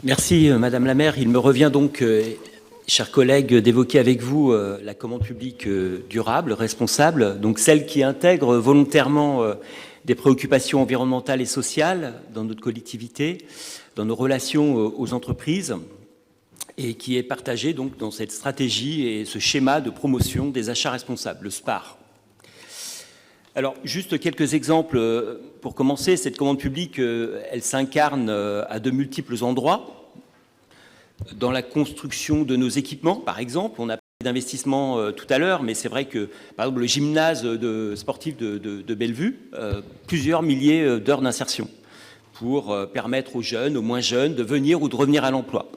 Merci Madame la maire. Il me revient donc, chers collègues, d'évoquer avec vous la commande publique durable, responsable, donc celle qui intègre volontairement des préoccupations environnementales et sociales dans notre collectivité, dans nos relations aux entreprises, et qui est partagée donc dans cette stratégie et ce schéma de promotion des achats responsables, le SPAR. Alors, juste quelques exemples pour commencer. Cette commande publique, elle s'incarne à de multiples endroits. Dans la construction de nos équipements, par exemple, on a parlé d'investissement tout à l'heure, mais c'est vrai que, par exemple, le gymnase sportif de Bellevue, plusieurs milliers d'heures d'insertion pour permettre aux jeunes, aux moins jeunes, de venir ou de revenir à l'emploi.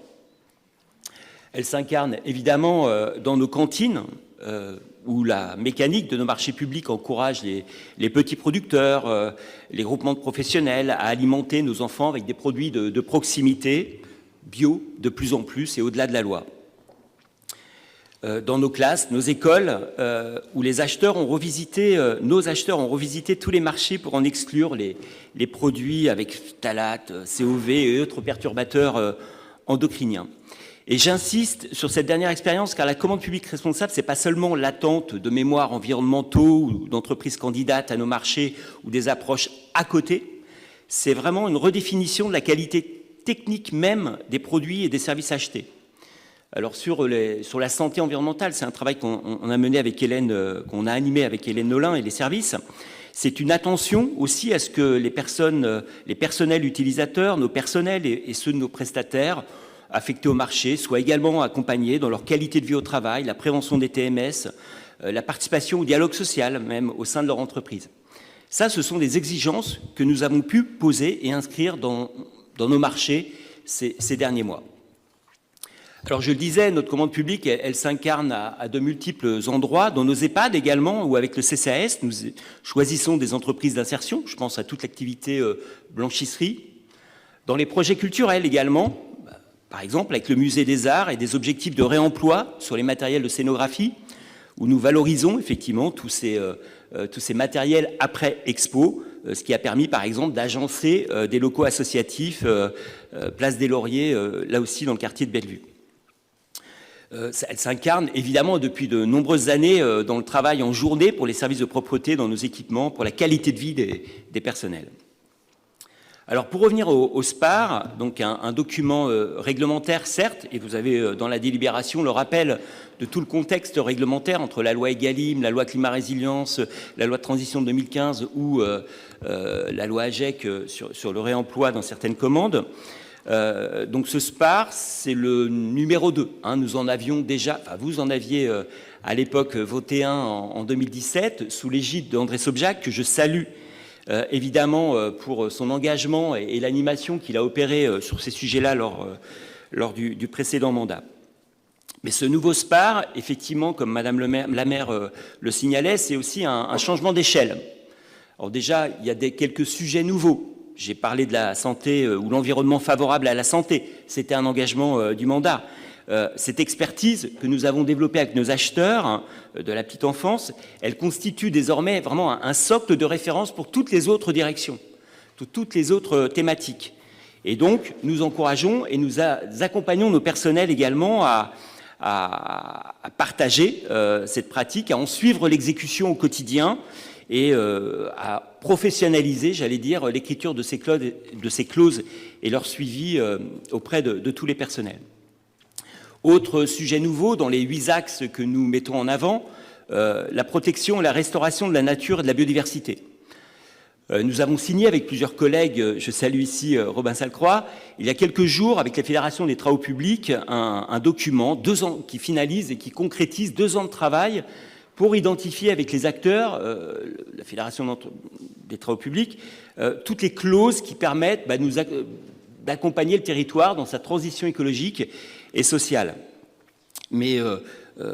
Elle s'incarne évidemment dans nos cantines, où la mécanique de nos marchés publics encourage les petits producteurs, les groupements de professionnels à alimenter nos enfants avec des produits de proximité, bio de plus en plus et au-delà de la loi. Dans nos classes, nos écoles, où les acheteurs ont revisité, nos acheteurs ont revisité tous les marchés pour en exclure les produits avec phtalate, COV et autres perturbateurs endocriniens. Et j'insiste sur cette dernière expérience car la commande publique responsable, ce n'est pas seulement l'attente de mémoires environnementaux ou d'entreprises candidates à nos marchés ou des approches à côté, c'est vraiment une redéfinition de la qualité technique même des produits et des services achetés. Alors sur la santé environnementale, c'est un travail qu'on a mené avec Hélène, qu'on a animé avec Hélène Nolin et les services. C'est une attention aussi à ce que les personnels utilisateurs, nos personnels et ceux de nos prestataires affectés au marché soient également accompagnés dans leur qualité de vie au travail, la prévention des TMS, la participation au dialogue social même au sein de leur entreprise. Ça, ce sont des exigences que nous avons pu poser et inscrire dans nos marchés ces derniers mois. Alors je le disais, notre commande publique, elle s'incarne à de multiples endroits, dans nos EHPAD également, ou avec le CCAS, nous choisissons des entreprises d'insertion, je pense à toute l'activité blanchisserie, dans les projets culturels également, par exemple avec le musée des arts et des objectifs de réemploi sur les matériels de scénographie, où nous valorisons effectivement tous ces matériels après expo, ce qui a permis par exemple d'agencer des locaux associatifs, place des Lauriers, là aussi dans le quartier de Bellevue. Elle s'incarne évidemment depuis de nombreuses années dans le travail en journée pour les services de propreté dans nos équipements, pour la qualité de vie des personnels. Alors pour revenir au SPAR, donc un document réglementaire certes, et vous avez dans la délibération le rappel de tout le contexte réglementaire entre la loi Egalim, la loi Climat Résilience, la loi de transition de 2015 ou la loi AGEC sur le réemploi dans certaines commandes. Donc ce SPAR, c'est le numéro 2. Nous en avions déjà, enfin vous en aviez à l'époque voté un en 2017 sous l'égide d'André Sobjac, que je salue évidemment pour son engagement et l'animation qu'il a opéré sur ces sujets-là lors du précédent mandat. Mais ce nouveau SPAR, effectivement, comme Madame la maire le signalait, c'est aussi un changement d'échelle. Alors déjà, il y a quelques sujets nouveaux. J'ai parlé de la santé ou l'environnement favorable à la santé. C'était un engagement du mandat. Cette expertise que nous avons développée avec nos acheteurs de la petite enfance, elle constitue désormais vraiment un socle de référence pour toutes les autres directions, toutes les autres thématiques. Et donc, nous encourageons et nous accompagnons nos personnels également à partager cette pratique, à en suivre l'exécution au quotidien et à professionnaliser, j'allais dire, l'écriture de ces clauses et leur suivi auprès de tous les personnels. Autre sujet nouveau dans les 8 axes que nous mettons en avant, la protection et la restauration de la nature et de la biodiversité. Nous avons signé avec plusieurs collègues, je salue ici Robin Salcroix, il y a quelques jours avec la Fédération des travaux publics, un document 2 ans, qui finalise et qui concrétise 2 ans de travail pour identifier avec les acteurs, la Fédération des travaux publics, toutes les clauses qui permettent d'accompagner le territoire dans sa transition écologique et sociale. Mais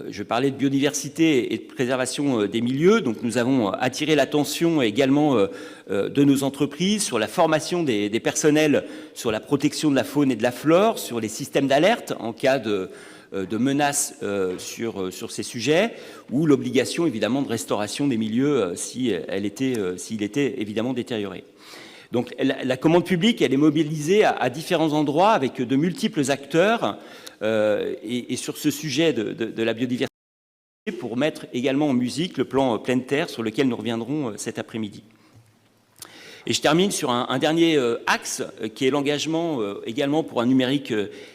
je parlais de biodiversité et de préservation des milieux, donc nous avons attiré l'attention également de nos entreprises sur la formation des personnels sur la protection de la faune et de la flore, sur les systèmes d'alerte en cas de menaces sur ces sujets, ou l'obligation évidemment de restauration des milieux s'il était évidemment détérioré. Donc la commande publique, elle est mobilisée à différents endroits avec de multiples acteurs et sur ce sujet de la biodiversité pour mettre également en musique le plan Pleine Terre sur lequel nous reviendrons cet après-midi. Et je termine sur un dernier axe qui est l'engagement également pour un numérique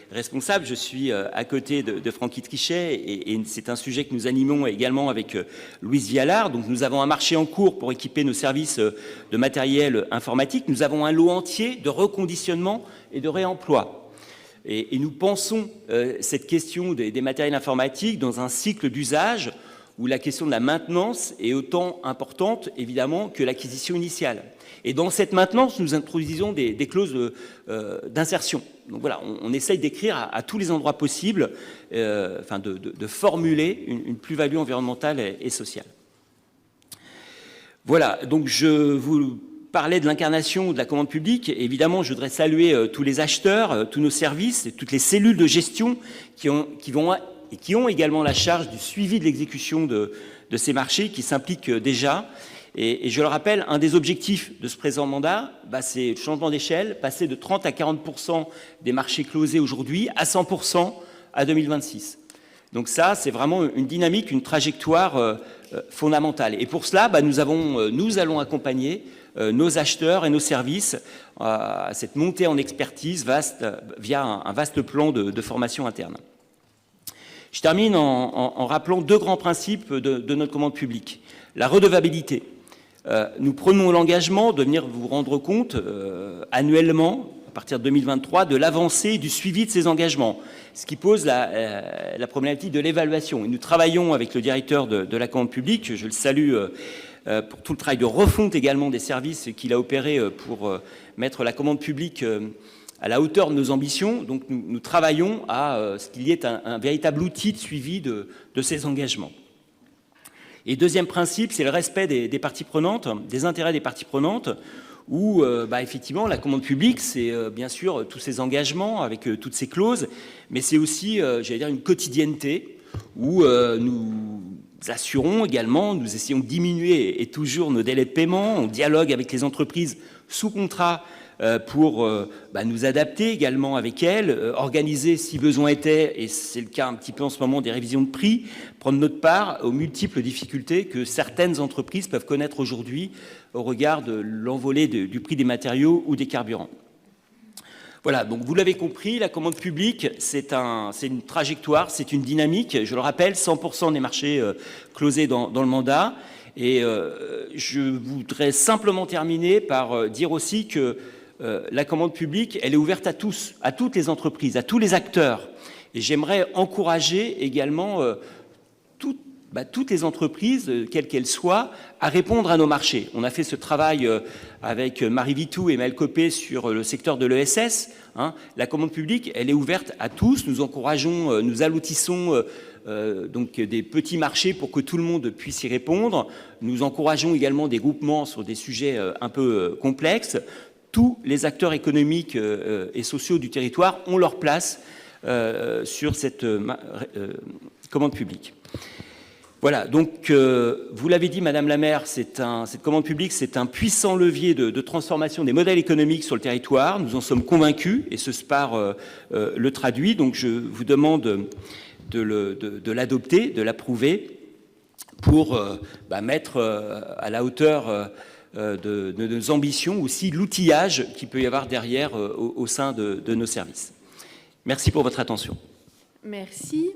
responsable. Je suis à côté de Francky Trichet et c'est un sujet que nous animons également avec Louise Vialard. Donc nous avons un marché en cours pour équiper nos services de matériel informatique. Nous avons un lot entier de reconditionnement et de réemploi. Et nous pensons cette question des matériels informatiques dans un cycle d'usage où la question de la maintenance est autant importante, évidemment, que l'acquisition initiale. Et dans cette maintenance, nous introduisons des clauses d'insertion. Donc voilà, on essaye d'écrire à tous les endroits possibles, de formuler une plus-value environnementale et sociale. Voilà, donc je vous parlais de l'incarnation de la commande publique. Évidemment, je voudrais saluer tous les acheteurs, tous nos services, et toutes les cellules de gestion qui ont également la charge du suivi de l'exécution de ces marchés, qui s'impliquent déjà. Et je le rappelle, un des objectifs de ce présent mandat, c'est le changement d'échelle, passer de 30 à 40% des marchés closés aujourd'hui à 100% à 2026. Donc ça, c'est vraiment une dynamique, une trajectoire fondamentale. Et pour cela, nous allons accompagner nos acheteurs et nos services à cette montée en expertise vaste via un vaste plan de formation interne. Je termine en rappelant deux grands principes de notre commande publique. La redevabilité. Nous prenons l'engagement de venir vous rendre compte annuellement, à partir de 2023, de l'avancée et du suivi de ces engagements, ce qui pose la problématique de l'évaluation. Et nous travaillons avec le directeur de la commande publique, je le salue pour tout le travail de refonte également des services qu'il a opéré pour mettre la commande publique à la hauteur de nos ambitions. Donc nous travaillons à ce qu'il y ait un véritable outil de suivi de ces engagements. Et deuxième principe, c'est le respect des parties prenantes, des intérêts des parties prenantes, où effectivement la commande publique, c'est bien sûr tous ces engagements avec toutes ces clauses, mais c'est aussi, j'allais dire, une quotidienneté où nous assurons également, nous essayons de diminuer et toujours nos délais de paiement, on dialogue avec les entreprises sous contrat pour nous adapter également avec elles, organiser si besoin était, et c'est le cas un petit peu en ce moment, des révisions de prix, prendre notre part aux multiples difficultés que certaines entreprises peuvent connaître aujourd'hui au regard de l'envolée du prix des matériaux ou des carburants. Voilà, donc vous l'avez compris, la commande publique, c'est une trajectoire, c'est une dynamique. Je le rappelle, 100% des marchés closés dans le mandat. Et je voudrais simplement terminer par dire aussi que la commande publique, elle est ouverte à tous, à toutes les entreprises, à tous les acteurs. Et j'aimerais encourager également toutes les entreprises, quelles qu'elles soient, à répondre à nos marchés. On a fait ce travail avec Marie Vitou et Maël Copé sur le secteur de l'ESS. La commande publique, elle est ouverte à tous. Nous encourageons, nous aloutissons donc des petits marchés pour que tout le monde puisse y répondre. Nous encourageons également des groupements sur des sujets un peu complexes. Tous les acteurs économiques et sociaux du territoire ont leur place sur cette commande publique. Voilà, donc vous l'avez dit, Madame la maire, cette commande publique, c'est un puissant levier de transformation des modèles économiques sur le territoire. Nous en sommes convaincus et ce SPAR le traduit. Donc je vous demande de l'adopter, de l'approuver pour mettre à la hauteur de nos ambitions aussi l'outillage qu'il peut y avoir derrière au sein de nos services. Merci pour votre attention. Merci.